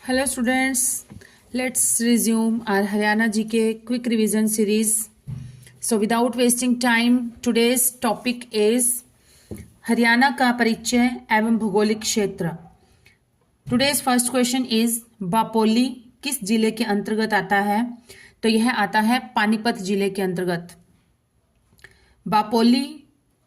Hello students, let's resume our Haryana GK quick revision series. So without wasting time, today's topic is Haryana का परिचय एवं भौगोलिक क्षेत्र. Today's first question is बापोली किस जिले के अंतर्गत आता है? तो यह आता है पानीपत जिले के अंतर्गत. बापोली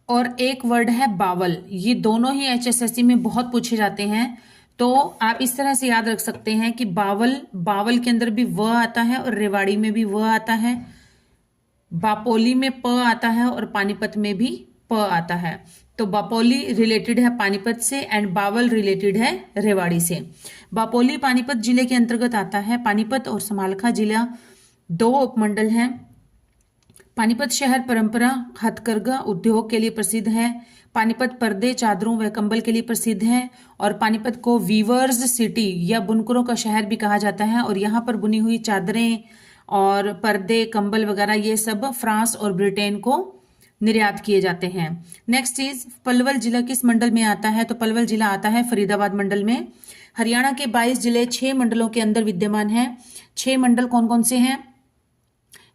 और एक वर्ड है बावल, ये दोनों ही HSSC में बहुत पूछे जाते हैं. तो आप इस तरह से याद रख सकते हैं कि बावल के अंदर भी व आता है और रेवाड़ी में भी व आता है, बापोली में प आता है और पानीपत में भी प आता है. तो बापोली रिलेटेड है पानीपत से एंड बावल रिलेटेड है रेवाड़ी से. बापोली पानीपत जिले के अंतर्गत आता है. पानीपत और समालखा जिला दो उपमंडल हैं. पानीपत शहर परंपरा हथकरघा उद्योग के लिए प्रसिद्ध है. पानीपत पर्दे चादरों व कंबल के लिए प्रसिद्ध है और पानीपत को वीवर्स सिटी या बुनकरों का शहर भी कहा जाता है. और यहाँ पर बुनी हुई चादरें और पर्दे कंबल वगैरह ये सब फ्रांस और ब्रिटेन को निर्यात किए जाते हैं. नेक्स्ट इज पलवल जिला किस मंडल में आता है? तो पलवल जिला आता है फरीदाबाद मंडल में. हरियाणा के 22 जिले 6 मंडलों के अंदर विद्यमान हैं. 6 मंडल कौन कौन से हैं?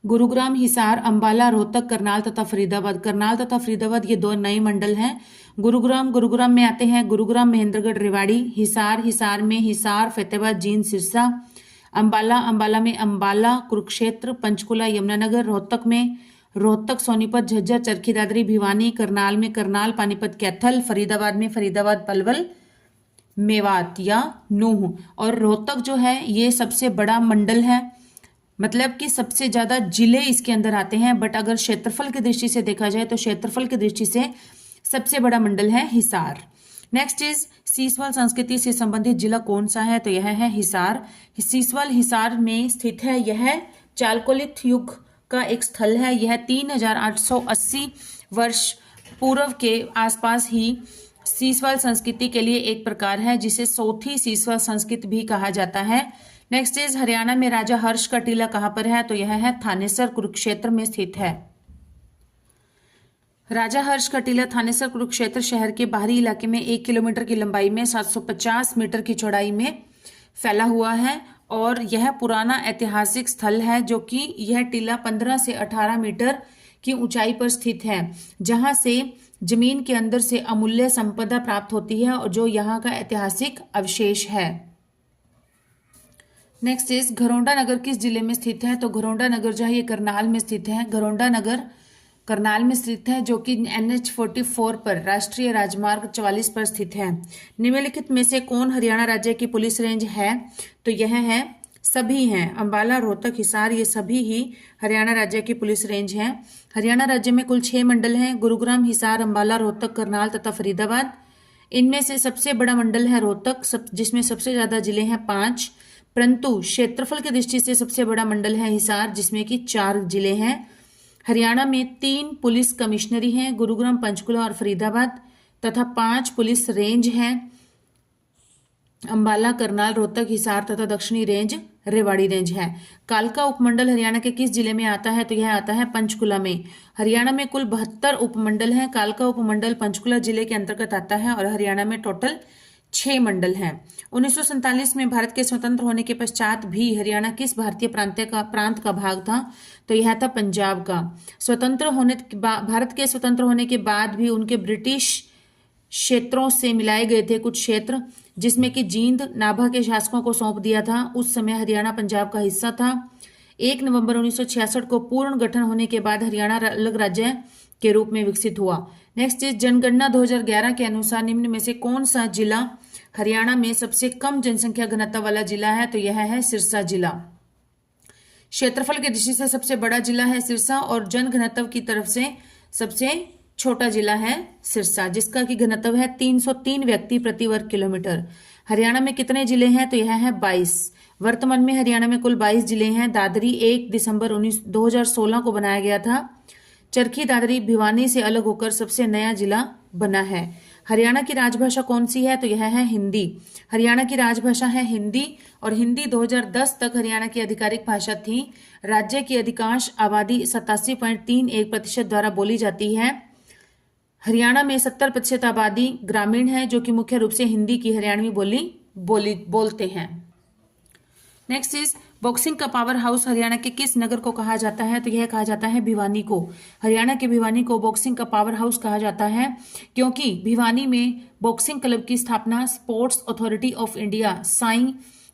गुरुग्राम, हिसार, अंबाला, रोहतक, करनाल तथा फरीदाबाद. करनाल तथा फरीदाबाद ये दो नए मंडल हैं. गुरुग्राम में आते हैं गुरुग्राम, महेंद्रगढ़, रेवाड़ी. हिसार में हिसार, फतेहाबाद, जींद, सिरसा. अंबाला में अंबाला, कुरुक्षेत्र, पंचकुला, यमुनानगर. रोहतक में रोहतक, सोनीपत, झज्जर, चरखी दादरी, भिवानी. करनाल में करनाल, पानीपत, कैथल. फरीदाबाद में फरीदाबाद, पलवल, मेवात या नूह. और रोहतक जो है ये सबसे बड़ा मंडल है, मतलब कि सबसे ज्यादा जिले इसके अंदर आते हैं. बट अगर क्षेत्रफल की दृष्टि से देखा जाए तो क्षेत्रफल की दृष्टि से सबसे बड़ा मंडल है हिसार. नेक्स्ट इज सीसवाल संस्कृति से संबंधित जिला कौन सा है? तो यह है हिसार. सीसवाल हिसार में स्थित है. यह चालकोलिथ युग का एक स्थल है. यह 3880 वर्ष पूर्व के आसपास ही सीसवाल संस्कृति के लिए एक प्रकार है, जिसे चौथी सीसवाल संस्कृति भी कहा जाता है. नेक्स्ट इज हरियाणा में राजा हर्ष का टीला कहां पर है? तो यह है थानेसर, कुरुक्षेत्र में स्थित है. राजा हर्ष का टीला थानेसर कुरुक्षेत्र शहर के बाहरी इलाके में 1 किलोमीटर की लंबाई में 750 मीटर की चौड़ाई में फैला हुआ है. और यह पुराना ऐतिहासिक स्थल है, जो कि यह टीला 15 से 18 मीटर की ऊंचाई पर स्थित है, जहां से जमीन के अंदर से अमूल्य संपदा प्राप्त होती है और जो यहाँ का ऐतिहासिक अवशेष है. नेक्स्ट इज घरौंडा नगर किस जिले में स्थित है? तो घरौंडा नगर जो है ये करनाल में स्थित है. घरौंडा नगर करनाल में स्थित है, जो कि NH44 पर राष्ट्रीय राजमार्ग 44 पर स्थित है. निम्नलिखित में से कौन हरियाणा राज्य की पुलिस रेंज है? तो यह है सभी हैं. अंबाला, रोहतक, हिसार ये सभी ही हरियाणा राज्य की पुलिस रेंज हैं. हरियाणा राज्य में कुल 6 मंडल हैं: गुरुग्राम, हिसार, अंबाला, रोहतक, करनाल तथा फरीदाबाद. इनमें से सबसे बड़ा मंडल है रोहतक, जिसमें सबसे ज्यादा जिले हैं 5. परंतु क्षेत्रफल की दृष्टि से सबसे बड़ा मंडल है हिसार, जिसमें कि 4 जिले हैं. हरियाणा में 3 पुलिस कमिश्नरी हैं: गुरुग्राम, पंचकुला और फरीदाबाद. तथा 5 पुलिस रेंज हैं: अंबाला, करनाल, रोहतक, हिसार तथा दक्षिणी रेंज रेवाड़ी रेंज है. कालका उपमंडल हरियाणा के किस जिले में आता है? तो यह आता है पंचकुला में. हरियाणा में कुल 72 उपमंडल हैं. कालका उपमंडल पंचकुला जिले के अंतर्गत आता है और हरियाणा में टोटल 6 मंडल हैं. 1947 में भारत के स्वतंत्र होने के पश्चात भी हरियाणा किस भारतीय प्रांत का भाग था? तो यह था पंजाब का. भारत के स्वतंत्र होने के बाद भी उनके ब्रिटिश क्षेत्रों से मिलाए गए थे कुछ क्षेत्र, जिसमें कि जींद नाभा के शासकों को सौंप दिया था. उस समय हरियाणा पंजाब का हिस्सा था. 1 नवंबर 1966 को पूर्ण गठन होने के बाद हरियाणा अलग राज्य के रूप में विकसित हुआ. नेक्स्ट इज जनगणना 2011 के अनुसार निम्न में से कौन सा जिला हरियाणा में सबसे कम जनसंख्या घनत्व वाला जिला है? तो यह है सिरसा जिला. क्षेत्रफल की दृष्टि से सबसे बड़ा जिला है सिरसा और जन घनत्व की तरफ से सबसे छोटा जिला है सिरसा, जिसका की घनत्व है 303 व्यक्ति प्रति वर्ग किलोमीटर. हरियाणा में कितने जिले हैं? तो यह है 22. वर्तमान में हरियाणा में कुल 22 जिले हैं. दादरी 1 दिसंबर 2016 को बनाया गया था. चरखी दादरी भिवानी से अलग होकर सबसे नया जिला बना है. हरियाणा की राजभाषा कौन सी है? तो यह है हिंदी. हरियाणा की राजभाषा है हिंदी और हिंदी 2010 तक हरियाणा की आधिकारिक भाषा थी. राज्य की अधिकांश आबादी 87.31% द्वारा बोली जाती है. हरियाणा में 70% आबादी ग्रामीण है, जो कि मुख्य रूप से हिंदी की हरियाणवी बोलते हैं. नेक्स्ट इज बॉक्सिंग का पावर हाउस हरियाणा के किस नगर को कहा जाता है? तो यह कहा जाता है भिवानी को। हरियाणा के भिवानी को बॉक्सिंग का पावर हाउस कहा जाता है क्योंकि भिवानी में बॉक्सिंग क्लब की स्थापना sports authority of India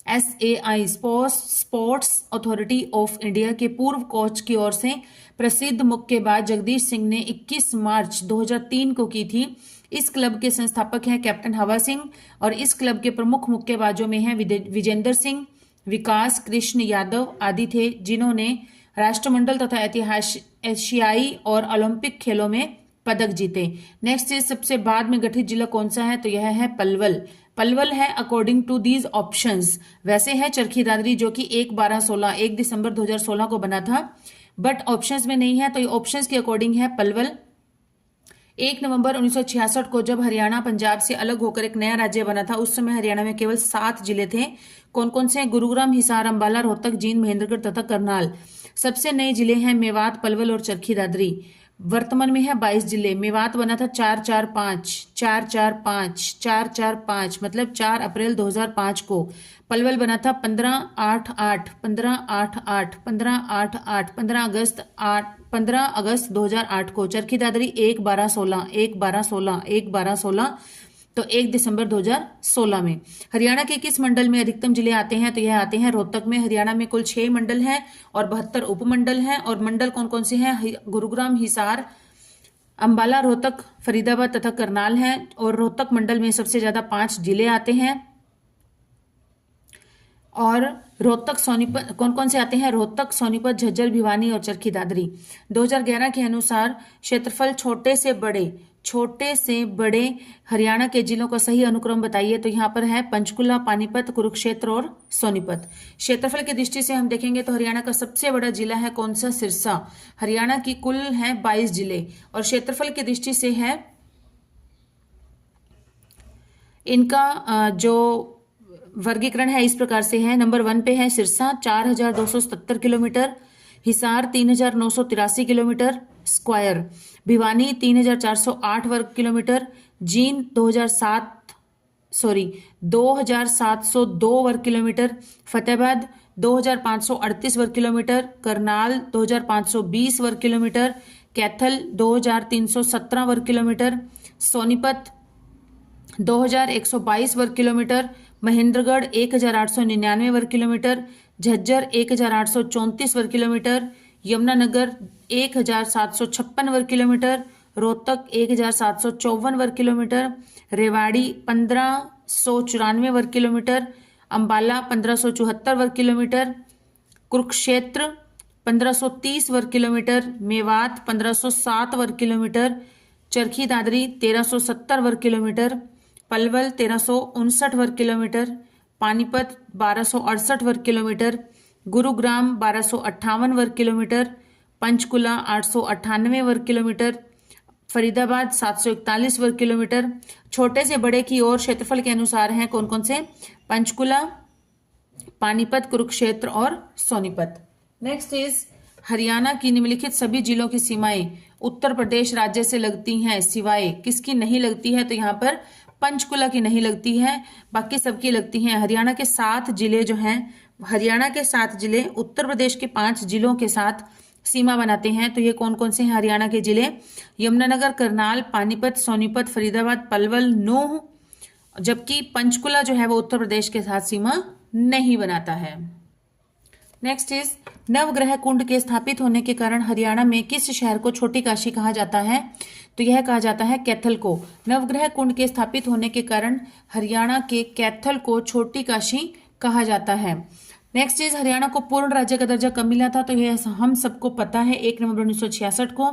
SAI sports authority of India के पूर्व कोच की ओर से प्रसिद्ध मुक्केबाज जगदीश सिंह ने 21 मार्च 2003 को की थी। इस क्लब के संस्थापक हैं कैप्टन हवा सिंह और इस क्लब के प्रमुख मुक्केबाजों में हैं विजेंद्र सिंह, विकास कृष्ण यादव आदि थे, जिन्होंने राष्ट्रमंडल तथा एशियाई और ओलंपिक खेलों में पदक जीते। नेक्स्ट इज सबसे बाद में गठित जिला कौन सा है? तो यह है पलवल। पलवल है अकॉर्डिंग टू दीज ऑप्शंस। वैसे है चरखी दादरी जो कि 1 दिसंबर 2016 को बना था, बट ऑप्शंस में नहीं है, तो ये ऑप्शंस के अकॉर्डिंग है पलवल। 1 नवंबर 1966 को जब हरियाणा पंजाब से अलग होकर एक नया राज्य बना था, उस समय हरियाणा में केवल 7 जिले थे। कौन कौन से? गुरुग्राम, हिसार, अंबाला, रोहतक, जींद, महेंद्रगढ़ तथा करनाल। सबसे नए जिले हैं मेवात, पलवल और चरखी दादरी। वर्तमान में है 22 जिले। मेवात बना था 4-4-5 मतलब 4 अप्रैल 2005 को। पलवल बना था 15 अगस्त 2008 को। चरखी दादरी 1-12-16 तो 1 दिसंबर 2016 में। हरियाणा के किस मंडल में अधिकतम जिले आते हैं? तो यह आते हैं रोहतक में। हरियाणा में कुल 6 मंडल हैं और 72 उपमंडल हैं। और मंडल कौन कौन से हैं? गुरुग्राम, हिसार, अंबाला, रोहतक, फरीदाबाद तथा करनाल हैं। और रोहतक मंडल में सबसे ज्यादा 5 जिले आते हैं। और रोहतक सोनीपत कौन कौन से आते हैं? रोहतक, सोनीपत, झज्जर, भिवानी और चरखी दादरी। 2011 के अनुसार क्षेत्रफल छोटे से बड़े हरियाणा के जिलों का सही अनुक्रम बताइए। तो यहाँ पर है पंचकुला, पानीपत, कुरुक्षेत्र और सोनीपत। क्षेत्रफल की दृष्टि से हम देखेंगे तो हरियाणा का सबसे बड़ा जिला है कौन सा? सिरसा। हरियाणा की कुल है 22 जिले और क्षेत्रफल की दृष्टि से है इनका जो वर्गीकरण है इस प्रकार से है। नंबर 1 पे है Sirsa 4277 kilometre, Hisar 3983 kilometre square, Bhiwani 3408 वर्ग किलोमीटर, जींद 2702 वर्ग किलोमीटर, फतेहाबाद 2538 वर्ग किलोमीटर, करनाल 2520 वर्ग किलोमीटर, कैथल 2317 वर्ग किलोमीटर, सोनीपत 2122 वर्ग किलोमीटर, महेंद्रगढ़ 1899 वर्ग किलोमीटर, झज्जर 1834 वर्ग किलोमीटर, यमुनानगर 1756 वर्ग किलोमीटर, रोहतक 1754 वर्ग किलोमीटर, रेवाड़ी 1594 वर्ग किलोमीटर, अंबाला 1574 वर्ग किलोमीटर, कुरुक्षेत्र 1530 वर्ग किलोमीटर, मेवात 1507 वर्ग किलोमीटर, चरखी दादरी 1370 वर्ग किलोमीटर, पलवल 1359 वर्ग किलोमीटर, पानीपत 1268 वर्ग किलोमीटर, गुरुग्राम 1258 वर्ग किलोमीटर, पंचकुला 898 वर्ग किलोमीटर, फरीदाबाद 741 वर्ग किलोमीटर। छोटे से बड़े की ओर क्षेत्रफल के अनुसार हैं कौन कौन से? पंचकुला, पानीपत, कुरुक्षेत्र और सोनीपत। नेक्स्ट इज हरियाणा की निम्नलिखित सभी जिलों की सीमाएं उत्तर प्रदेश राज्य से लगती हैं सिवाय किसकी नहीं लगती है? तो यहाँ पर पंचकुला की नहीं लगती है, बाकी सबकी लगती हैं। हरियाणा के 7 जिले जो हैं, हरियाणा के 7 जिले उत्तर प्रदेश के 5 जिलों के साथ सीमा बनाते हैं। तो ये कौन कौन से हैं हरियाणा के जिले? यमुनानगर, करनाल, पानीपत, सोनीपत, फरीदाबाद, पलवल, नूंह, जबकि पंचकुला जो है वो उत्तर प्रदेश के साथ सीमा नहीं बनाता है। नेक्स्ट इज नवग्रह कुंड के स्थापित होने के कारण हरियाणा में किस शहर को छोटी काशी कहा जाता है? तो यह कहा जाता है कैथल को। नवग्रह कुंड के स्थापित होने के कारण हरियाणा के कैथल को छोटी काशी कहा जाता है। नेक्स्ट इज हरियाणा को पूर्ण राज्य का दर्जा कब मिला था? तो यह हम सबको पता है 1 नवंबर 1966 को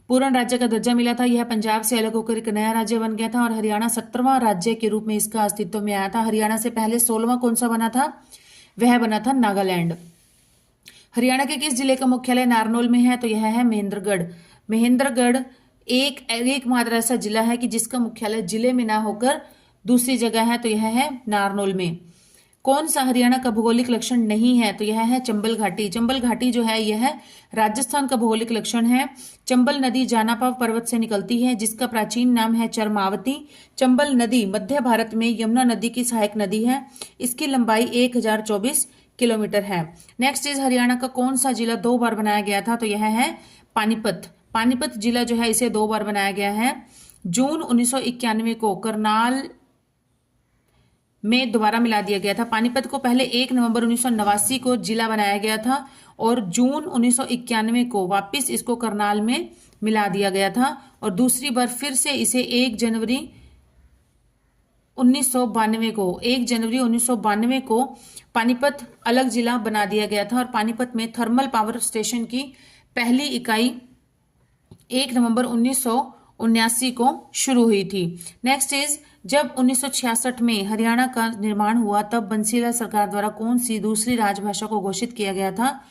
पूर्ण राज्य का दर्जा मिला था। यह पंजाब से अलग होकर एक नया राज्य बन गया था और हरियाणा 17वां राज्य के रूप में इसका अस्तित्व में आया था। हरियाणा से पहले 16वां कौन सा बना था? वह बना था नागालैंड। हरियाणा के किस जिले का मुख्यालय नारनौल में है? तो यह है महेंद्रगढ़। महेंद्रगढ़ एकमात्र ऐसा जिला है कि जिसका मुख्यालय जिले में ना होकर दूसरी जगह है, तो यह है नारनौल में। कौन सा हरियाणा का भौगोलिक लक्षण नहीं है? तो यह है चंबल घाटी। चंबल घाटी जो है यह राजस्थान का भौगोलिक लक्षण है। चंबल नदी जानापाव पर्वत से निकलती है जिसका प्राचीन नाम है चरमावती। चंबल नदी मध्य भारत में यमुना नदी की सहायक नदी है। इसकी लंबाई 1024 किलोमीटर है। नेक्स्ट इज हरियाणा का कौन सा जिला 2 बार बनाया गया था, तो यह है पानीपत। पानीपत जिला जो है इसे 2 बार बनाया गया है। जून 1991 को करनाल में दोबारा मिला दिया गया था। पानीपत को पहले 1 नवंबर 1989 को जिला बनाया गया था और जून 1991 को वापस इसको करनाल में मिला दिया गया था और दूसरी बार फिर से इसे 1 जनवरी 1992 को पानीपत अलग जिला बना दिया गया था और पानीपत में थर्मल पावर स्टेशन की पहली इकाई 1 नवंबर 1979 को शुरू हुई थी। नेक्स्ट इज जब 1966 में हरियाणा का निर्माण हुआ तब बंसीलाल सरकार द्वारा कौन सी दूसरी राजभाषा को घोषित किया गया था?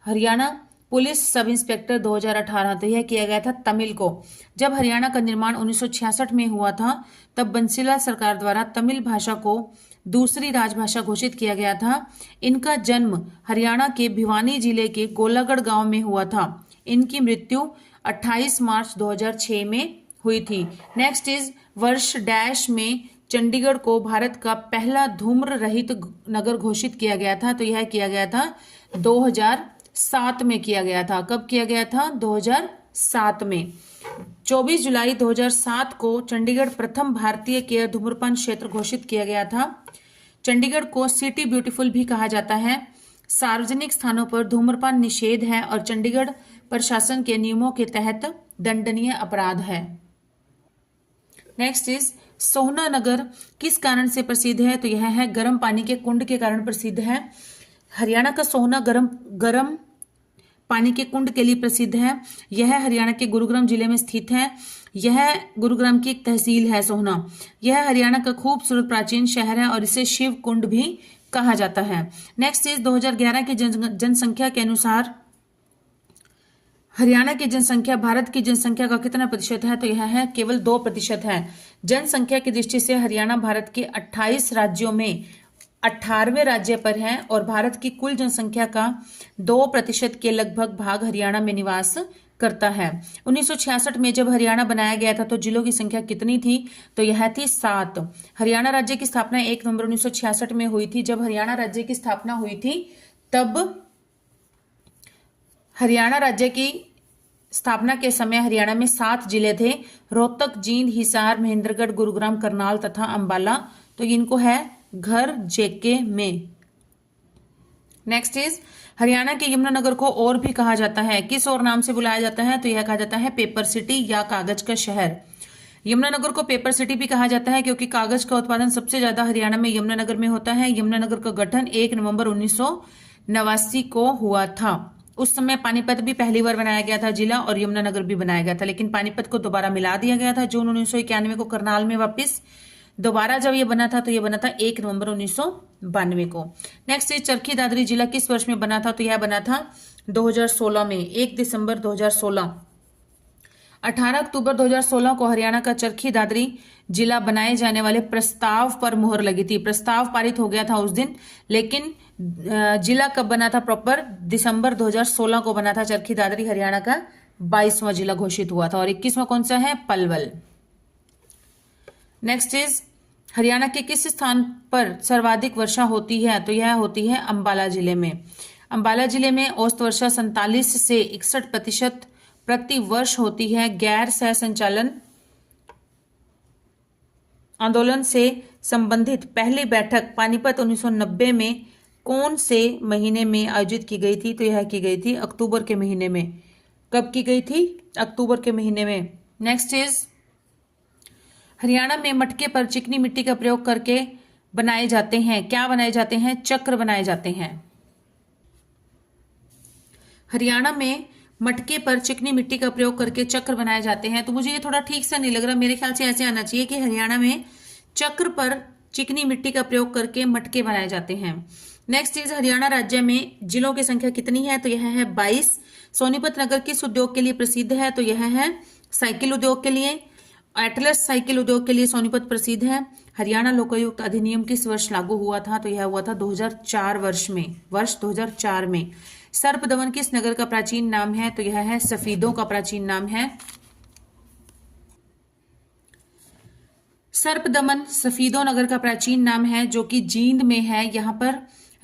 हरियाणा पुलिस सब इंस्पेक्टर 2018, तो यह किया गया था तमिल को। जब हरियाणा का निर्माण 1966 में हुआ था तब बंसीलाल सरकार द्वारा तमिल भाषा को दूसरी राजभाषा घोषित किया गया था। इनका जन्म हरियाणा के भिवानी जिले के गोलागढ़ गांव में हुआ था। इनकी मृत्यु 28 मार्च 2006 में हुई थी। नेक्स्ट इज वर्ष डैश में चंडीगढ़ को भारत का पहला धूम्र रहित नगर घोषित किया गया था, तो यह किया गया था 2007 में किया गया था। कब किया गया था? 2007 में। 24 जुलाई 2007 को चंडीगढ़ प्रथम भारतीय केयर धूम्रपान क्षेत्र घोषित किया गया था। चंडीगढ़ को सिटी ब्यूटीफुल भी कहा जाता है। सार्वजनिक स्थानों पर धूम्रपान निषेध है और चंडीगढ़ प्रशासन के नियमों के तहत दंडनीय अपराध है। नेक्स्ट इज सोहना नगर किस कारण से प्रसिद्ध है? तो यह है गर्म पानी के कुंड के कारण प्रसिद्ध है। हरियाणा का सोहना गर्म पानी के कुंड के लिए प्रसिद्ध है। यह हरियाणा के गुरुग्राम जिले में स्थित है। यह गुरुग्राम की एक तहसील है सोहना। यह हरियाणा का खूबसूरत प्राचीन शहर है और इसे शिव कुंड भी कहा जाता है। नेक्स्ट इज 2011 की जनसंख्या के अनुसार हरियाणा की जनसंख्या भारत की जनसंख्या का कितना प्रतिशत है? तो यह है केवल 2% है। जनसंख्या की दृष्टि से हरियाणा भारत के 28 राज्यों में 18वें राज्य पर है और भारत की कुल जनसंख्या का 2% के लगभग भाग हरियाणा में निवास करता है। 1966 में जब हरियाणा बनाया गया था तो जिलों की संख्या कितनी थी? तो यह थी 7। हरियाणा राज्य की स्थापना 1 नवंबर 1966 में हुई थी। जब हरियाणा राज्य की स्थापना हुई थी तब हरियाणा राज्य की स्थापना के समय हरियाणा में 7 जिले थे: रोहतक, जींद, हिसार, महेंद्रगढ़, गुरुग्राम, करनाल तथा अंबाला। तो इनको है घर जेके में। नेक्स्ट इज हरियाणा के यमुनानगर को और भी कहा जाता है, किस और नाम से बुलाया जाता है? तो यह कहा जाता है पेपर सिटी या कागज का शहर। यमुनानगर को पेपर सिटी भी कहा जाता है क्योंकि कागज का उत्पादन सबसे ज्यादा हरियाणा में यमुनानगर में होता है। यमुनानगर का गठन 1 नवंबर 1989 को हुआ था। उस समय पानीपत भी पहली बार बनाया गया था जिला और यमुनानगर भी बनाया गया था, लेकिन पानीपत को दोबारा मिला दिया गया था जून 1991 को करनाल में वापस। दोबारा जब ये बना था तो ये बना था 1 नवंबर 1992 को। नेक्स्ट इज चरखी दादरी जिला किस वर्ष में बना था? तो यह बना था 2016 में, 1 दिसंबर 2016। 18 अक्टूबर 2016 को हरियाणा का चरखी दादरी जिला बनाए जाने वाले प्रस्ताव पर मुहर लगी थी। प्रस्ताव पारित हो गया था उस दिन, लेकिन जिला कब बना था प्रॉपर? दिसंबर 2016 को बना था। चरखी दादरी हरियाणा का 22वां जिला घोषित हुआ था। और 21वां कौन सा है? पलवल। नेक्स्ट इज हरियाणा के किस स्थान पर सर्वाधिक वर्षा होती है? तो यह होती है अंबाला जिले में। अंबाला जिले में औसत वर्षा 47 से 61% प्रति वर्ष होती है। गैर सह संचालन आंदोलन से संबंधित पहली बैठक पानीपत 1990 में कौन से महीने में आयोजित की गई थी? तो यह की गई थी अक्टूबर के महीने में। कब की गई थी? अक्टूबर के महीने में। नेक्स्ट इज हरियाणा में मटके पर चिकनी मिट्टी का प्रयोग करके बनाए जाते हैं। क्या बनाए जाते हैं? चक्र बनाए जाते हैं। हरियाणा में मटके पर चिकनी मिट्टी का प्रयोग करके चक्र बनाए जाते हैं। तो मुझे ये थोड़ा ठीक से नहीं लग रहा, मेरे ख्याल से ऐसे आना चाहिए कि हरियाणा में चक्र पर चिकनी मिट्टी का प्रयोग करके मटके बनाए जाते हैं। नेक्स्ट इज हरियाणा राज्य में जिलों की संख्या कितनी है? तो यह है 22। सोनीपत नगर किस उद्योग के लिए प्रसिद्ध है? तो यह है साइकिल उद्योग के लिए। एटलस साइकिल उद्योग के लिए सोनीपत प्रसिद्ध है। हरियाणा लोकायुक्त अधिनियम किस वर्ष लागू हुआ था? तो यह हुआ था 2004 वर्ष 2004 में। सर्पदमन किस नगर का प्राचीन नाम है? तो यह है सफीदों का प्राचीन नाम है। सर्पदमन सफीदों नगर का प्राचीन नाम है जो कि जींद में है। यहाँ पर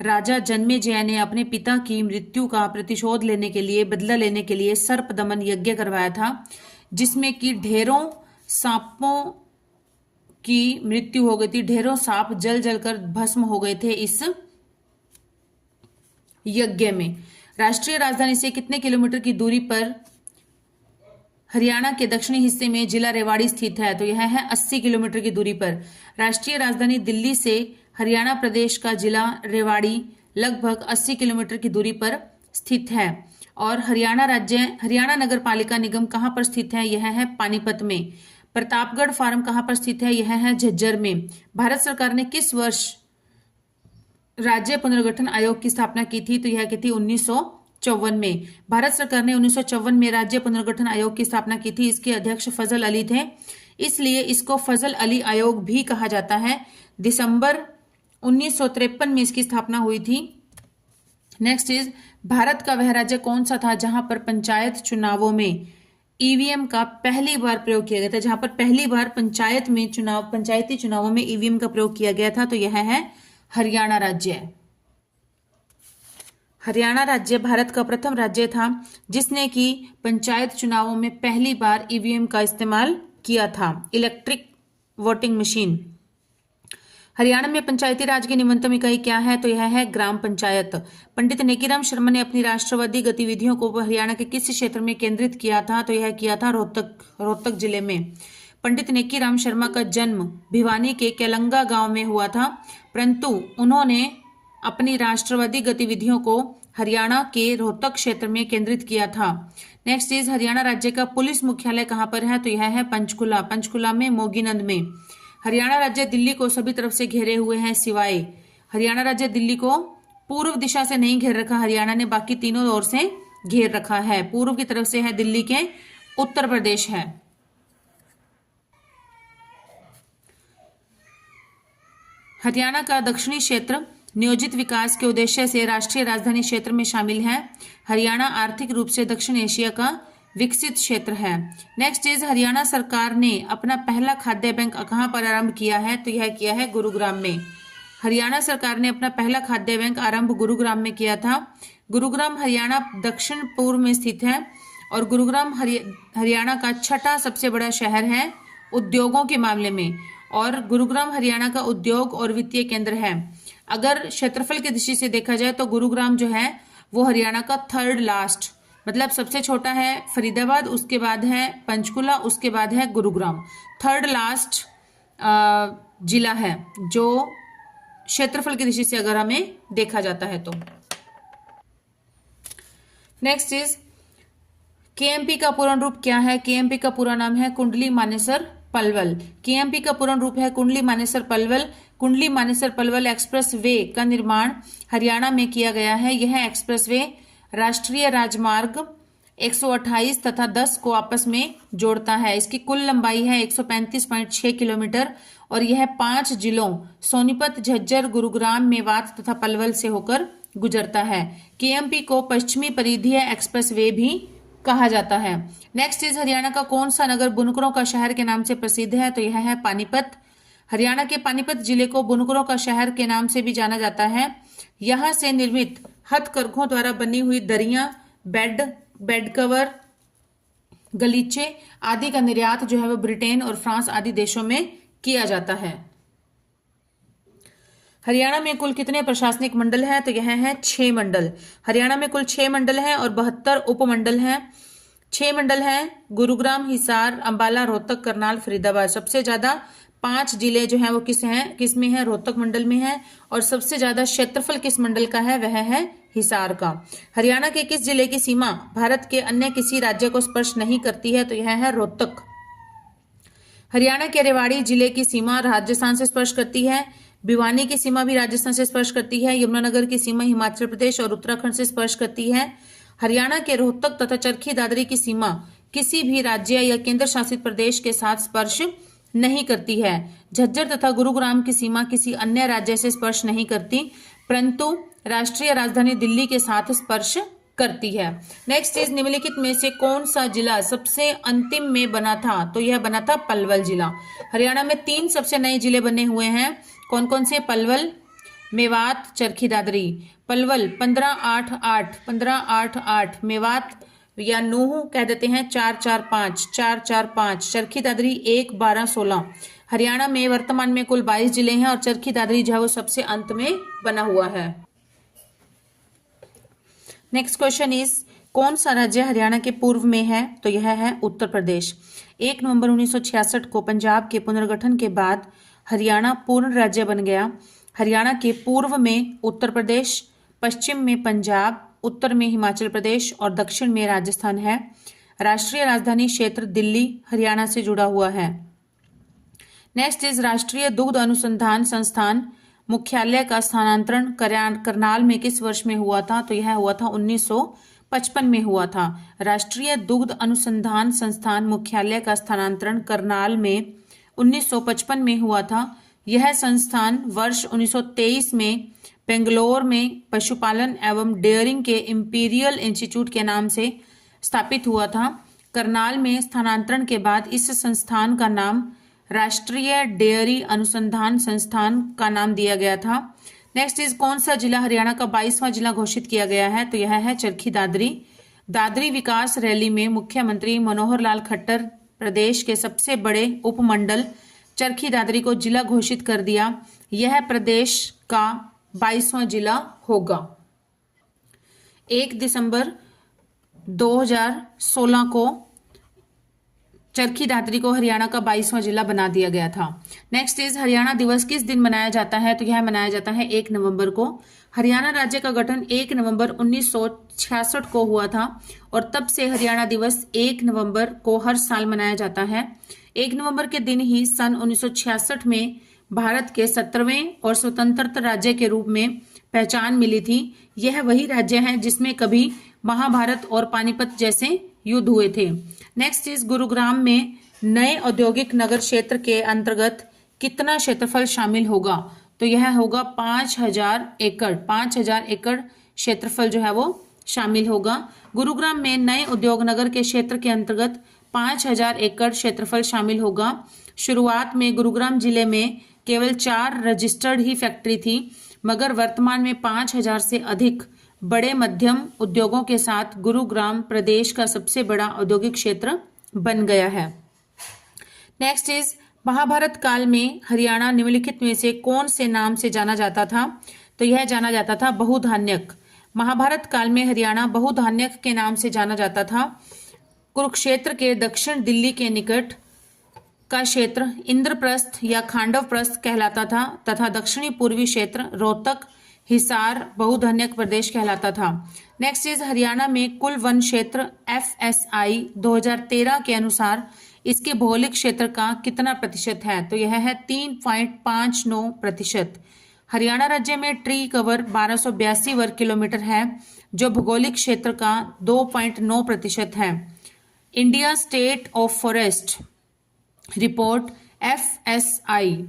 राजा जन्मेजय ने अपने पिता की मृत्यु का प्रतिशोध लेने के लिए, बदला लेने के लिए सर्प दमन यज्ञ करवाया था, जिसमें कि ढेरों सांपों की मृत्यु हो गई थी। ढेरों सांप जल जलकर भस्म हो गए थे इस यज्ञ में। राष्ट्रीय राजधानी से कितने किलोमीटर की दूरी पर हरियाणा के दक्षिणी हिस्से में जिला रेवाड़ी स्थित है? तो यह है 80 किलोमीटर की दूरी पर। राष्ट्रीय राजधानी दिल्ली से हरियाणा प्रदेश का जिला रेवाड़ी लगभग 80 किलोमीटर की दूरी पर स्थित है। और हरियाणा नगर पालिका निगम कहाँ पर स्थित है? यह है पानीपत में। प्रतापगढ़ फार्म कहाँ पर स्थित है? यह है झज्जर में। भारत सरकार ने किस वर्ष राज्य पुनर्गठन आयोग की स्थापना की थी? तो यह की थी 1954 में। भारत सरकार ने 1954 में राज्य पुनर्गठन आयोग की स्थापना की थी। इसके अध्यक्ष फजल अली थे, इसलिए इसको फजल अली आयोग भी कहा जाता है। दिसंबर 1953 में इसकी स्थापना हुई थी। नेक्स्ट इज, भारत का वह राज्य कौन सा था जहां पर पंचायत चुनावों में ईवीएम का पहली बार प्रयोग किया गया था? जहां पर पहली बार पंचायती चुनावों में ईवीएम का प्रयोग किया गया था, तो यह है हरियाणा राज्य। हरियाणा राज्य भारत का प्रथम राज्य था जिसने कि पंचायत चुनावों में पहली बार ईवीएम का इस्तेमाल किया था, इलेक्ट्रिक वोटिंग मशीन। हरियाणा में पंचायती राज की न्यूनतम इकाई क्या है? तो यह है ग्राम पंचायत। पंडित नेकीराम शर्मा ने अपनी राष्ट्रवादी गतिविधियों को हरियाणा के किस क्षेत्र में केंद्रित किया था? तो यह किया था रोहतक जिले में। पंडित नेकीराम शर्मा का जन्म भिवानी के केलंगा गांव में हुआ था, परंतु उन्होंने अपनी राष्ट्रवादी गतिविधियों को हरियाणा के रोहतक क्षेत्र में केंद्रित किया था। नेक्स्ट इज, हरियाणा राज्य का पुलिस मुख्यालय कहां पर है? तो यह है पंचकुला में, मोगीनंद में। हरियाणा राज्य दिल्ली को सभी तरफ से घेरे हुए है, सिवाय हरियाणा राज्य दिल्ली को पूर्व दिशा से नहीं घेर रखा हरियाणा ने, बाकी तीनों ओर से घेर रखा है। पूर्व की तरफ से है दिल्ली के उत्तर प्रदेश है। हरियाणा का दक्षिणी क्षेत्र नियोजित विकास के उद्देश्य से राष्ट्रीय राजधानी क्षेत्र में शामिल है। हरियाणा आर्थिक रूप से दक्षिण एशिया का विकसित क्षेत्र है। नेक्स्ट इज, हरियाणा सरकार ने अपना पहला खाद्य बैंक कहां पर आरंभ किया है? तो यह किया है गुरुग्राम में। हरियाणा सरकार ने अपना पहला खाद्य बैंक आरंभ गुरुग्राम में किया था। गुरुग्राम हरियाणा दक्षिण पूर्व में स्थित है और गुरुग्राम हरियाणा का छठा सबसे बड़ा शहर है उद्योगों के मामले में, और गुरुग्राम हरियाणा का उद्योग और वित्तीय केंद्र है। अगर क्षेत्रफल की दृष्टि से देखा जाए तो गुरुग्राम जो है वो हरियाणा का थर्ड लास्ट, मतलब सबसे छोटा है फरीदाबाद, उसके बाद है पंचकुला, उसके बाद है गुरुग्राम। थर्ड लास्ट जिला है जो क्षेत्रफल की दृष्टि से अगर हमें देखा जाता है तो। नेक्स्ट इज, केएमपी का पूर्ण रूप क्या है? केएमपी का पूरा नाम है कुंडली मानेसर पलवल। केएमपी का पूर्ण रूप है कुंडली मानेसर पलवल। कुंडली मानेसर पलवल एक्सप्रेस वे का निर्माण हरियाणा में किया गया है। यह एक्सप्रेस वे राष्ट्रीय राजमार्ग 128 तथा 10 को आपस में जोड़ता है। इसकी कुल लंबाई है 135.6 किलोमीटर और यह 5 जिलों सोनीपत, झज्जर, गुरुग्राम, मेवात तथा पलवल से होकर गुजरता है। केएमपी को पश्चिमी परिधीय एक्सप्रेस वे भी कहा जाता है। नेक्स्ट इज, हरियाणा का कौन सा नगर बुनकरों का शहर के नाम से प्रसिद्ध है? तो यह है पानीपत। हरियाणा के पानीपत जिले को बुनकरों का शहर के नाम से भी जाना जाता है। यहाँ से निर्मित हथकरघों द्वारा बनी हुई दरियां, बेड कवर, गलीचे आदि का निर्यात जो है वो ब्रिटेन और फ्रांस आदि देशों में किया जाता है। हरियाणा में कुल कितने प्रशासनिक मंडल हैं? तो यह है 6 मंडल। हरियाणा में कुल 6 मंडल हैं और 72 उपमंडल हैं। 6 मंडल हैं गुरुग्राम, हिसार, अंबाला, रोहतक, करनाल, फरीदाबाद। सबसे ज्यादा 5 जिले जो हैं वो किस में है? रोहतक मंडल में है। और सबसे ज्यादा क्षेत्रफल किस मंडल का है? वह है हिसार का। हरियाणा के किस जिले की सीमा भारत के अन्य किसी राज्य को स्पर्श नहीं करती है? तो यह है रोहतक। हरियाणा के रेवाड़ी जिले की सीमा राजस्थान से स्पर्श करती है। भिवानी की सीमा भी राजस्थान से स्पर्श करती है। यमुनानगर की सीमा हिमाचल प्रदेश और उत्तराखंड से स्पर्श करती है। हरियाणा के रोहतक तथा चरखी दादरी की सीमा किसी भी राज्य या केंद्र शासित प्रदेश के साथ स्पर्श नहीं करती है। झज्जर तथा गुरुग्राम की सीमा किसी अन्य राज्य से स्पर्श नहीं करती, परंतु राष्ट्रीय राजधानी दिल्ली के साथ स्पर्श करती है। नेक्स्ट इज, निम्नलिखित में से कौन सा जिला सबसे अंतिम में बना था? तो यह बना था पलवल जिला। हरियाणा में 3 सबसे नए जिले बने हुए हैं। कौन कौन से? पलवल, मेवात चरखी दादरी। पलवल 1588 1588 मेवात या नूह कह देते हैं 445 445 चरखी दादरी 1 12 16। हरियाणा में वर्तमान में कुल 22 जिले हैं और चरखी दादरी जो है वो सबसे अंत में बना हुआ है। नेक्स्ट क्वेश्चन इज कौन सा राज्य हरियाणा के पूर्व में है? तो यह है उत्तर प्रदेश। 1 नवंबर 1966 को पंजाब के पुनर्गठन के बाद हरियाणा पूर्ण राज्य बन गया। हरियाणा के पूर्व में उत्तर प्रदेश, पश्चिम में पंजाब, उत्तर में हिमाचल प्रदेश और दक्षिण में राजस्थान है। राष्ट्रीय राजधानी क्षेत्र दिल्ली हरियाणा से जुड़ा हुआ है। नेक्स्ट इज राष्ट्रीय दुग्ध अनुसंधान संस्थान मुख्यालय का स्थानांतरण करनाल में किस वर्ष में हुआ था? तो यह हुआ था 1955 में हुआ था। राष्ट्रीय दुग्ध अनुसंधान संस्थान मुख्यालय का स्थानांतरण करनाल में 1955 में हुआ था। यह संस्थान वर्ष 1923 में बेंगलोर में पशुपालन एवं डेयरिंग के इंपीरियल इंस्टीट्यूट के नाम से स्थापित हुआ था। करनाल में स्थानांतरण के बाद इस संस्थान का नाम राष्ट्रीय डेयरी अनुसंधान संस्थान का नाम दिया गया था। नेक्स्ट इज कौन सा जिला हरियाणा का 22वां जिला घोषित किया गया है? तो यह है चरखी दादरी। दादरी विकास रैली में मुख्यमंत्री मनोहर लाल खट्टर प्रदेश के सबसे बड़े उपमंडल चरखी दादरी को जिला घोषित कर दिया। यह प्रदेश का 22वां जिला होगा। 1 दिसंबर 2016 को चरखी दादरी को हरियाणा का 22वां जिला बना दिया गया था। नेक्स्ट इज हरियाणा दिवस किस दिन मनाया जाता है? तो यह मनाया जाता है 1 नवंबर को। हरियाणा राज्य का गठन 1 नवंबर 1966 को हुआ था और तब से हरियाणा दिवस 1 नवंबर को हर साल मनाया जाता है। 1 नवंबर के दिन ही सन 1966 में भारत के 17वें और स्वतंत्र राज्य के रूप में पहचान मिली थी। यह वही राज्य है जिसमें कभी महाभारत और पानीपत जैसे युद्ध हुए थे। नेक्स्ट इज गुरुग्राम में नए औद्योगिक नगर क्षेत्र के अंतर्गत कितना क्षेत्रफल शामिल होगा? तो यह होगा 5000 एकड़। 5000 एकड़ क्षेत्रफल जो है वो शामिल होगा। गुरुग्राम में नए उद्योग नगर के क्षेत्र के अंतर्गत 5000 एकड़ क्षेत्रफल शामिल होगा। शुरुआत में गुरुग्राम जिले में केवल 4 रजिस्टर्ड ही फैक्ट्री थी, मगर वर्तमान में 5000 से अधिक बड़े मध्यम उद्योगों के साथ गुरुग्राम प्रदेश का सबसे बड़ा औद्योगिक क्षेत्र बन गया है। नेक्स्ट इज महाभारत काल में हरियाणा निम्नलिखित में से कौन से नाम से जाना जाता था? तो यह जाना जाता था बहुधान्यक। महाभारत काल में हरियाणा बहुधान्यक के नाम से जाना जाता था। कुरुक्षेत्र के दक्षिण दिल्ली के निकट का क्षेत्र इंद्रप्रस्थ या खांडवप्रस्थ कहलाता था तथा दक्षिणी पूर्वी क्षेत्र रोहतक हिसार बहुधान्यक प्रदेश कहलाता था। नेक्स्ट इज हरियाणा में कुल वन क्षेत्र FSI 2013 के अनुसार इसके भौगोलिक क्षेत्र का कितना प्रतिशत है? तो यह है 3.59%। हरियाणा राज्य में ट्री कवर 1282 वर्ग किलोमीटर है जो भौगोलिक क्षेत्र का 2.9% है। India state of forest report FSI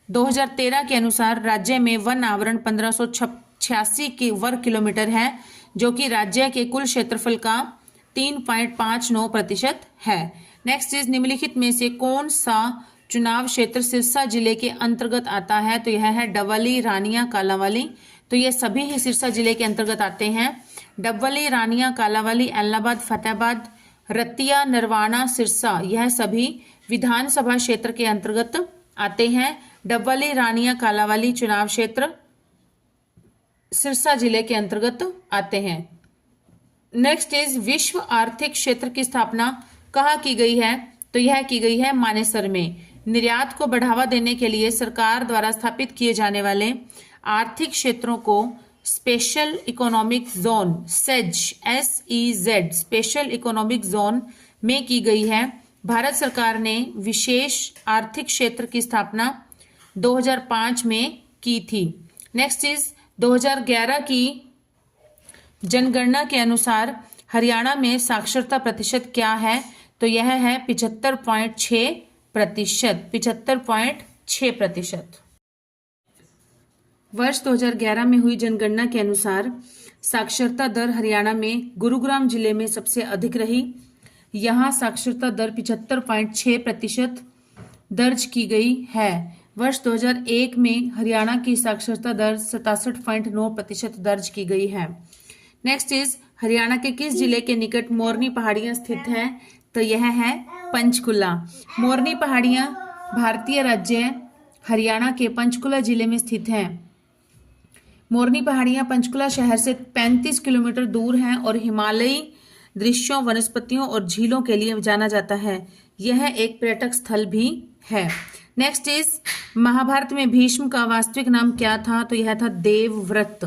2013 के अनुसार राज्य में वन आवरण 1586 वर्ग किलोमीटर है जो कि राज्य के कुल क्षेत्रफल का 3.59% है। नेक्स्ट इज निम्नलिखित में से कौन सा चुनाव क्षेत्र सिरसा जिले के अंतर्गत आता है? तो यह है डबली, रानिया, कालांवाली। तो ये सभी ही सिरसा जिले के अंतर्गत आते हैं। डबली, रानिया, कालांवाली, एलनाबाद, फतेहाबाद, रतिया, नरवाना, सिरसा यह सभी विधानसभा क्षेत्र के अंतर्गत आते हैं। डबली, रानिया, कालांवाली चुनाव क्षेत्र सिरसा जिले के अंतर्गत आते हैं। नेक्स्ट इज विश्व आर्थिक क्षेत्र की स्थापना कहाँ की गई है? तो यह की गई है मानेसर में। निर्यात को बढ़ावा देने के लिए सरकार द्वारा स्थापित किए जाने वाले आर्थिक क्षेत्रों को special economic zone SEZ special economic zone में की गई है। भारत सरकार ने विशेष आर्थिक क्षेत्र की स्थापना 2005 में की थी। नेक्स्ट इज 2011 की जनगणना के अनुसार हरियाणा में साक्षरता प्रतिशत क्या है? तो यह है 75.6%। 75.6%। वर्ष 2011 में हुई जनगणना के अनुसार साक्षरता दर हरियाणा में गुरुग्राम जिले में सबसे अधिक रही। यहाँ साक्षरता दर 75.6% दर्ज की गई है। वर्ष 2001 में हरियाणा की साक्षरता दर 67.9% दर्ज की गई है। नेक्स्ट इज हरियाणा के किस जिले के निकट मोरनी पहाड़ियां स्थित हैं? तो यह है पंचकुला। मोरनी पहाड़ियां भारतीय राज्य हरियाणा के पंचकुला जिले में स्थित हैं। मोरनी पहाड़ियां पंचकुला शहर से 35 किलोमीटर दूर हैं और हिमालयी दृश्यों, वनस्पतियों और झीलों के लिए जाना जाता है। यह एक पर्यटक स्थल भी है। नेक्स्ट इज महाभारत में भीष्म का वास्तविक नाम क्या था? तो यह था देवव्रत।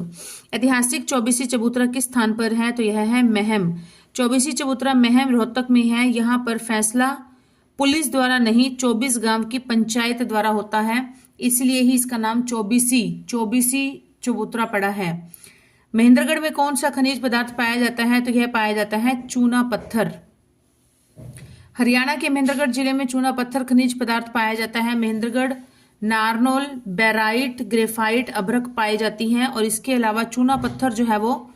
ऐतिहासिक चौबीसी चबूतरा किस स्थान पर है? तो यह है महम। चौबीसी चबूतरा महम रोहतक में है। यहाँ पर फैसला पुलिस द्वारा नहीं 24 गांव की पंचायत द्वारा होता है, इसलिए ही इसका नाम चौबीसी चबूतरा पड़ा है। महेंद्रगढ़ में कौन सा खनिज पदार्थ पाया जाता है? तो यह पाया जाता है चूना पत्थर। हरियाणा के महेंद्रगढ़ जिले में चूना पत्थर खनिज पदार्थ पाया जाता है। महेंद्रगढ़ नारनौल, बेराइट, ग्रेफाइट, अभ्रक पाई जाती हैं और इसके अलावा चूना पत्थर जो है वो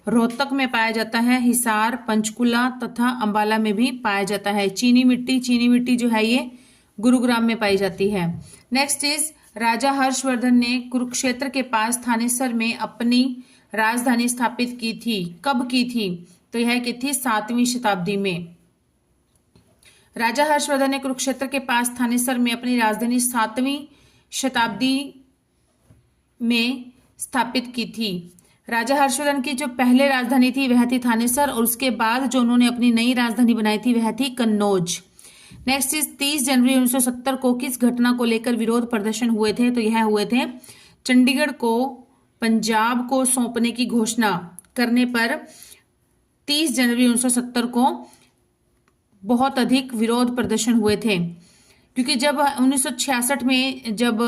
रोहतक में पाया जाता है। हिसार, पंचकुला तथा अंबाला में भी पाया जाता है। चीनी मिट्टी जो है ये गुरुग्राम में पाई जाती है। नेक्स्ट इज राजा हर्षवर्धन ने कुरुक्षेत्र के पास थानेसर में अपनी राजधानी स्थापित की थी। कब की थी? तो यह की थी 7वीं शताब्दी में। राजा हर्षवर्धन ने कुरुक्षेत्र के पास थानेसर में अपनी राजधानी 7वीं शताब्दी में स्थापित की थी। राजा हर्षवर्धन की जो पहले राजधानी थी वह थी थानेसर और उसके बाद जो उन्होंने अपनी नई राजधानी बनाई थी वह थी कन्नौज। नेक्स्ट इज 30 जनवरी 1970 को किस घटना को लेकर विरोध प्रदर्शन हुए थे? तो यह हुए थे चंडीगढ़ को पंजाब को सौंपने की घोषणा करने पर 30 जनवरी 1970 को बहुत अधिक विरोध प्रदर्शन हुए थे, क्योंकि जब 1966 में जब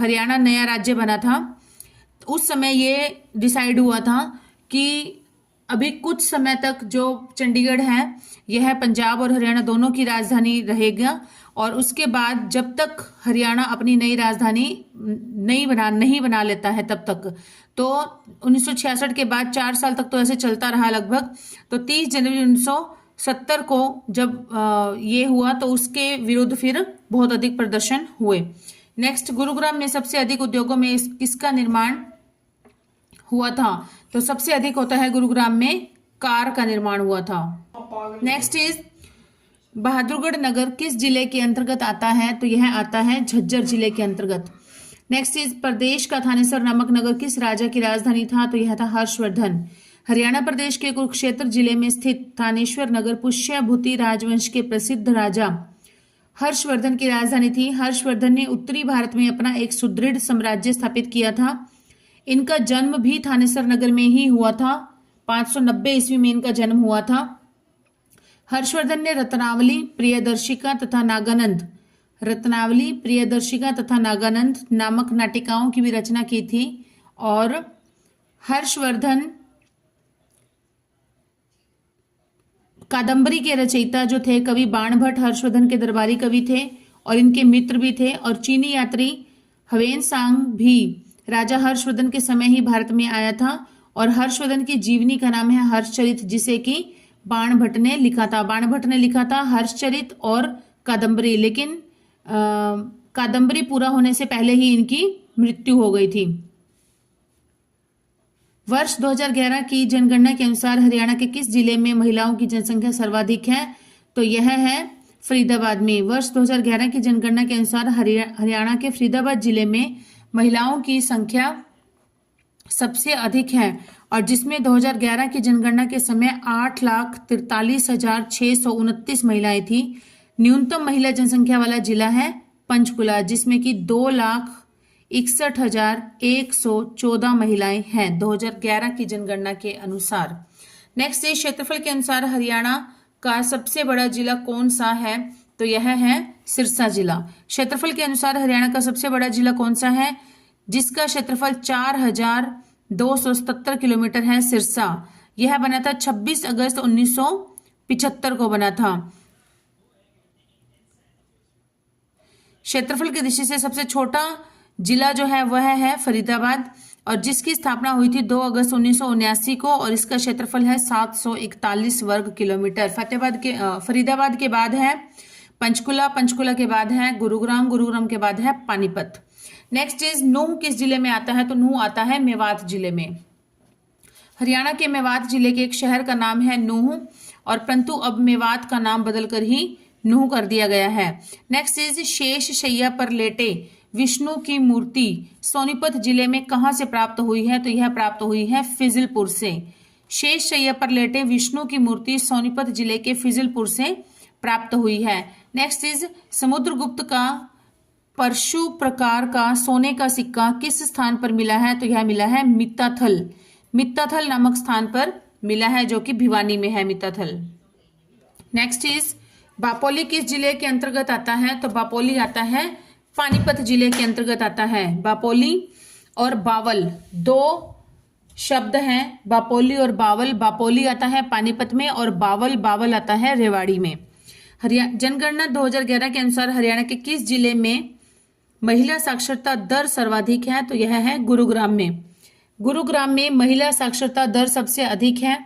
हरियाणा नया राज्य बना था उस समय ये डिसाइड हुआ था कि अभी कुछ समय तक जो चंडीगढ़ है यह पंजाब और हरियाणा दोनों की राजधानी रहेगा और उसके बाद जब तक हरियाणा अपनी नई राजधानी नहीं बना लेता है तब तक, तो 1966 के बाद 4 साल तक तो ऐसे चलता रहा लगभग। तो 30 जनवरी 1970 को जब ये हुआ तो उसके विरुद्ध फिर बहुत अधिक प्रदर्शन हुए। नेक्स्ट, गुरुग्राम में सबसे अधिक उद्योगों में किसका निर्माण हुआ था? तो सबसे अधिक होता है गुरुग्राम में कार का निर्माण हुआ था। नेक्स्ट इज बहादुरगढ़ नगर किस जिले के अंतर्गत आता है? तो यह आता है झज्जर जिले के अंतर्गत। नेक्स्ट इज प्रदेश का थानेसर नामक नगर किस राजा की राजधानी था? तो यह था हर्षवर्धन। हरियाणा प्रदेश के कुरुक्षेत्र जिले में स्थित थानेश्वर नगर पुष्यभूति राजवंश के प्रसिद्ध राजा हर्षवर्धन की राजधानी थी। हर्षवर्धन ने उत्तरी भारत में अपना एक सुदृढ़ साम्राज्य स्थापित किया था। इनका जन्म भी थानेसर नगर में ही हुआ था। 590 ईस्वी में इनका जन्म हुआ था। हर्षवर्धन ने रत्नावली, प्रियदर्शिका तथा नागानंद नामक नाटिकाओं की भी रचना की थी। और हर्षवर्धन कादंबरी के रचयिता जो थे कवि बाणभट्ट हर्षवर्धन के दरबारी कवि थे और इनके मित्र भी थे। और चीनी यात्री ह्वेनसांग भी राजा हर्षवर्धन के समय ही भारत में आया था। और हर्षवर्धन की जीवनी का नाम है हर्षचरित, जिसे कि बाणभट्ट ने लिखा था। बाणभट्ट ने लिखा था हर्षचरित और कादंबरी, लेकिन कादंबरी पूरा होने से पहले ही इनकी मृत्यु हो गई थी। वर्ष 2011 की जनगणना के अनुसार हरियाणा के किस जिले में महिलाओं की जनसंख्या सर्वाधिक है? तो यह है फरीदाबाद में। वर्ष 2011 की जनगणना के अनुसार हरियाणा के फरीदाबाद जिले में महिलाओं की संख्या सबसे अधिक है और जिसमें 2011 की जनगणना के समय 8,43,629 महिलाएं थी। न्यूनतम महिला जनसंख्या वाला जिला है पंचकुला, जिसमें कि 2,61,114 महिलाएं हैं 2011 की जनगणना के अनुसार। नेक्स्ट है क्षेत्रफल के अनुसार हरियाणा का सबसे बड़ा जिला कौन सा है? तो यह है सिरसा जिला। क्षेत्रफल के अनुसार हरियाणा का सबसे बड़ा जिला कौन सा है? जिसका क्षेत्रफल 4,277 किलोमीटर है, सिरसा। यह बना था 26 अगस्त 1975 को बना था। क्षेत्रफल की दृष्टि से सबसे छोटा जिला जो है वह है फरीदाबाद और जिसकी स्थापना हुई थी 2 अगस्त 1979 को और इसका क्षेत्रफल है 741 वर्ग किलोमीटर। फरीदाबाद के बाद है पंचकुला, पंचकुला के बाद है गुरुग्राम, गुरुग्राम के बाद है पानीपत। नेक्स्ट इज नूह किस जिले में आता है? तो नूह आता है मेवात जिले में। हरियाणा के मेवात जिले के एक शहर का नाम है नूह, और परंतु अब मेवात का नाम बदलकर ही नूह कर दिया गया है। नेक्स्ट इज शेष शैया पर लेटे विष्णु की मूर्ति सोनीपत जिले में कहां से प्राप्त हुई है? तो यह प्राप्त हुई है फिजिलपुर से। शेष शैया पर लेटे विष्णु की मूर्ति सोनीपत जिले के फिजिलपुर से प्राप्त हुई है। नेक्स्ट इज समुद्रगुप्त का परशु प्रकार का सोने का सिक्का किस स्थान पर मिला है? तो यह मिला है मित्ताथल, मित्ताथल नामक स्थान पर मिला है, जो कि भिवानी में है मित्ताथल। नेक्स्ट इज बापोली किस जिले के अंतर्गत आता है? तो बापोली आता है पानीपत जिले के अंतर्गत आता है। बापोली और बावल दो शब्द हैं, बापोली और बावल। बापोली आता है पानीपत में और बावल बावल आता है रेवाड़ी में। हरियाणा जनगणना 2011 के अनुसार हरियाणा के किस जिले में महिला साक्षरता दर सर्वाधिक है? तो यह है गुरुग्राम में। गुरुग्राम में महिला साक्षरता दर सबसे अधिक है।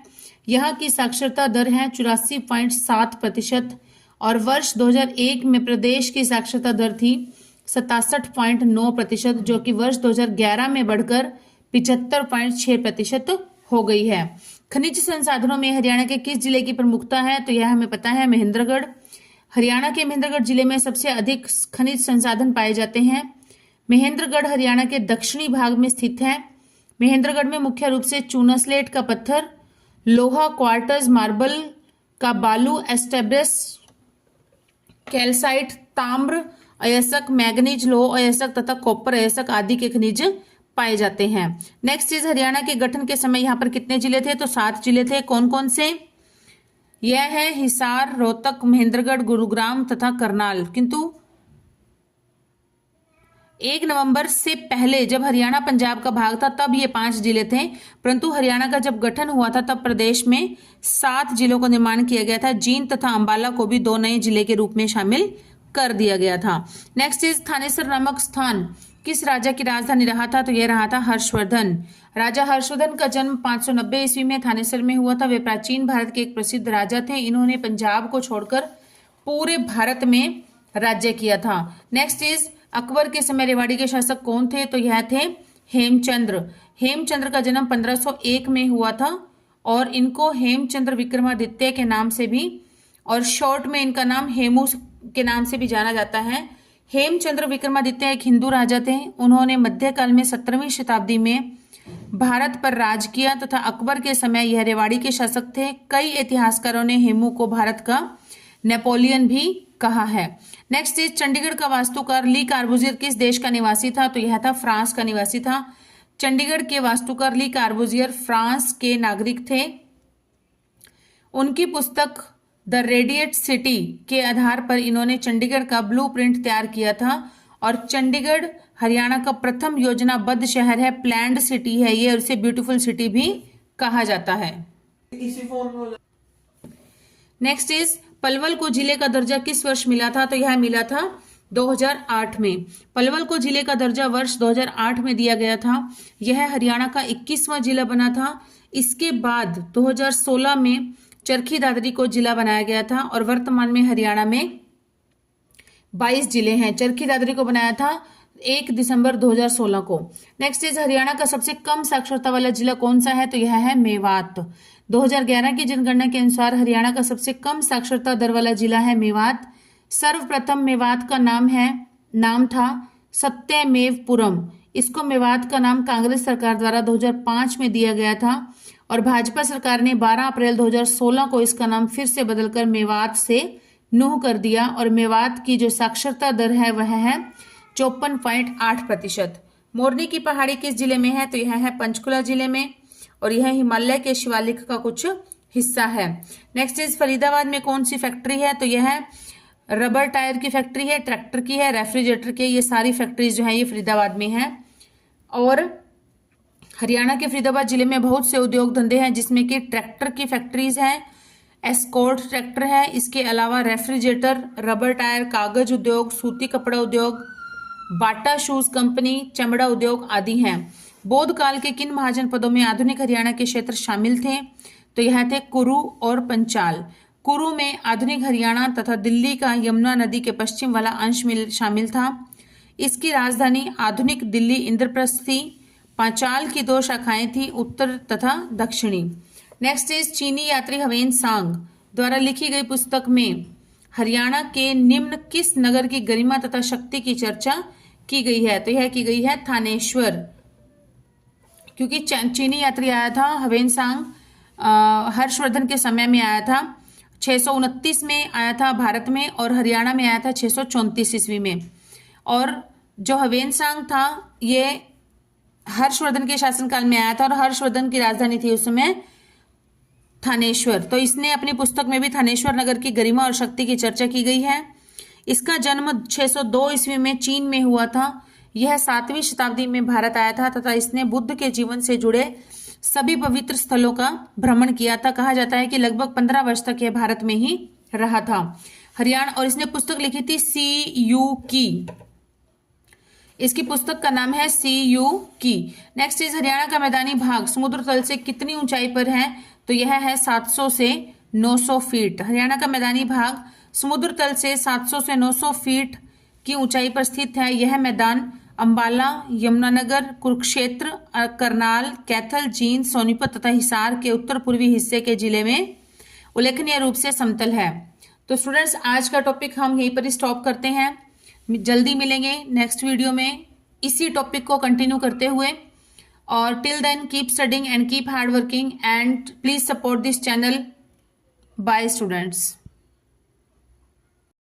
यहाँ की साक्षरता दर है 84.7% और वर्ष 2001 में प्रदेश की साक्षरता दर थी 67.9%, जो कि वर्ष 2011 में बढ़कर 75.6% हो गई है। खनिज संसाधनों में हरियाणा के किस जिले की प्रमुखता है? तो यह हमें पता है महेंद्रगढ़। हरियाणा के महेंद्रगढ़ जिले में सबसे अधिक खनिज संसाधन पाए जाते हैं। महेंद्रगढ़ हरियाणा के दक्षिणी भाग में स्थित है। महेंद्रगढ़ में मुख्य रूप से चूना स्लेट का पत्थर, लोहा, क्वार्टज, मार्बल का बालू, एस्टेब्रस, कैल्साइट, ताम्र अयस्क, मैग्नीज लोह अयस्क तथा कॉपर अयस्क आदि के खनिज पाए जाते हैं। नेक्स्ट इज हरियाणा के गठन के समय यहाँ पर कितने जिले थे? तो 7 जिले थे। कौन कौन से? यह है हिसार, रोहतक, महेंद्रगढ़, गुरुग्राम तथा करनाल। किंतु 1 नवंबर से पहले जब हरियाणा पंजाब का भाग था तब ये 5 जिले थे, परंतु हरियाणा का जब गठन हुआ था तब प्रदेश में 7 जिलों का निर्माण किया गया था। जींद तथा अंबाला को भी 2 नए जिले के रूप में शामिल कर दिया गया था। नेक्स्ट इज थानेसर नामक स्थान किस राजा की राजधानी रहा था? तो यह रहा था हर्षवर्धन। राजा हर्षवर्धन का जन्म 590 ईस्वी में थानेसर में हुआ था। वे प्राचीन भारत के एक प्रसिद्ध राजा थे। इन्होंने पंजाब को छोड़कर पूरे भारत में राज्य किया था। नेक्स्ट इज अकबर के समय रेवाड़ी के शासक कौन थे? तो यह थे हेमचंद्र। हेमचंद्र का जन्म 1501 में हुआ था और इनको हेमचंद्र विक्रमादित्य के नाम से भी और शॉर्ट में इनका नाम हेमू के नाम से भी जाना जाता है। हेमचंद्र विक्रमादित्य एक हिंदू राजा थे। उन्होंने मध्यकाल में 17वीं शताब्दी में भारत पर राज किया तथा अकबर के समय यह रेवाड़ी के शासक थे। कई इतिहासकारों ने हेमू को भारत का नेपोलियन भी कहा है। नेक्स्ट इज चंडीगढ़ का वास्तुकार ली कार्बूजियर किस देश का निवासी था? तो यह था फ्रांस का निवासी था। चंडीगढ़ के वास्तुकार ली कार्बूजियर फ्रांस के नागरिक थे। उनकी पुस्तक द रेडिएट सिटी के आधार पर इन्होंने चंडीगढ़ का ब्लूप्रिंट तैयार किया था और चंडीगढ़ हरियाणा का प्रथम योजनाबद्ध शहर है, प्लैंड सिटी है ये, और इसे ब्यूटीफुल सिटी भी कहा जाता है। नेक्स्ट इज पलवल को जिले का दर्जा किस वर्ष मिला था? तो यह मिला था 2008 में। पलवल को जिले का दर्जा वर्ष 2008 में दिया गया था। यह हरियाणा का 21वां जिला बना था। इसके बाद 2016 में चरखी दादरी को जिला बनाया गया था और वर्तमान में हरियाणा में 22 जिले हैं। चरखी दादरी को बनाया था 1 दिसंबर 2016 को। नेक्स्ट इज हरियाणा का सबसे कम साक्षरता वाला जिला कौन सा है? तो यह है मेवात। 2011 की जनगणना के अनुसार हरियाणा का सबसे कम साक्षरता दर वाला जिला है मेवात। सर्वप्रथम मेवात का नाम था सत्यमेवपुरम। इसको मेवात का नाम कांग्रेस सरकार द्वारा 2005 में दिया गया था और भाजपा सरकार ने 12 अप्रैल 2016 को इसका नाम फिर से बदलकर मेवात से नूह कर दिया और मेवात की जो साक्षरता दर है वह है 54.8%। मोरनी की पहाड़ी किस जिले में है? तो यह है पंचकुला जिले में और यह हिमालय के शिवालिक का कुछ हिस्सा है। नेक्स्ट इज फरीदाबाद में कौन सी फैक्ट्री है? तो यह रबर टायर की फैक्ट्री है, ट्रैक्टर की है, रेफ्रिजरेटर की, ये सारी फैक्ट्रीज जो है ये फरीदाबाद में है। और हरियाणा के फरीदाबाद जिले में बहुत से उद्योग धंधे हैं जिसमें कि ट्रैक्टर की फैक्ट्रीज हैं, एस्कॉर्ट ट्रैक्टर है, इसके अलावा रेफ्रिजरेटर, रबर टायर, कागज उद्योग, सूती कपड़ा उद्योग, बाटा शूज कंपनी, चमड़ा उद्योग आदि हैं। बौद्ध काल के किन महाजनपदों में आधुनिक हरियाणा के क्षेत्र शामिल थे? तो यह थे कुरु और पंचाल। कुरु में आधुनिक हरियाणा तथा दिल्ली का यमुना नदी के पश्चिम वाला अंश शामिल था। इसकी राजधानी आधुनिक दिल्ली इंद्रप्रस्थ थी। पांचाल की 2 शाखाएं थी, उत्तर तथा दक्षिणी। नेक्स्ट इज चीनी यात्री हवेन सांग द्वारा लिखी गई पुस्तक में हरियाणा के निम्न किस नगर की गरिमा तथा शक्ति की चर्चा की गई है? तो यह की गई है थानेश्वर, क्योंकि चीनी यात्री आया था हवेन सांग हर्षवर्धन के समय में आया था। 629 में आया था भारत में और हरियाणा में आया था 634 ईस्वी में। और जो हवेन सांग था ये हर्षवर्धन के शासनकाल में आया था और हर्षवर्धन की राजधानी थी उस समय थानेश्वर। तो इसने अपनी पुस्तक में भी थानेश्वर नगर की गरिमा और शक्ति की चर्चा की गई है। इसका जन्म 602 ईस्वी में चीन में हुआ था। यह 7वीं शताब्दी में भारत आया था तथा इसने बुद्ध के जीवन से जुड़े सभी पवित्र स्थलों का भ्रमण किया था। कहा जाता है कि लगभग 15 वर्ष तक यह भारत में ही रहा था। हरियाणा, और इसने पुस्तक लिखी थी सी यू की। इसकी पुस्तक का नाम है सी यू की। नेक्स्ट इज हरियाणा का मैदानी भाग समुद्र तल से कितनी ऊंचाई पर है? तो यह है 700 से 900 फीट। हरियाणा का मैदानी भाग समुद्र तल से 700 से 900 फीट की ऊंचाई पर स्थित है। यह मैदान अंबाला, यमुनानगर, कुरुक्षेत्र, करनाल, कैथल, जींद, सोनीपत तथा हिसार के उत्तर पूर्वी हिस्से के जिले में उल्लेखनीय रूप से समतल है। तो स्टूडेंट्स, आज का टॉपिक हम यहीं पर स्टॉप करते हैं। जल्दी मिलेंगे नेक्स्ट वीडियो में इसी टॉपिक को कंटिन्यू करते हुए। और till then keep studying and keep hard working and please support this channel. Bye students.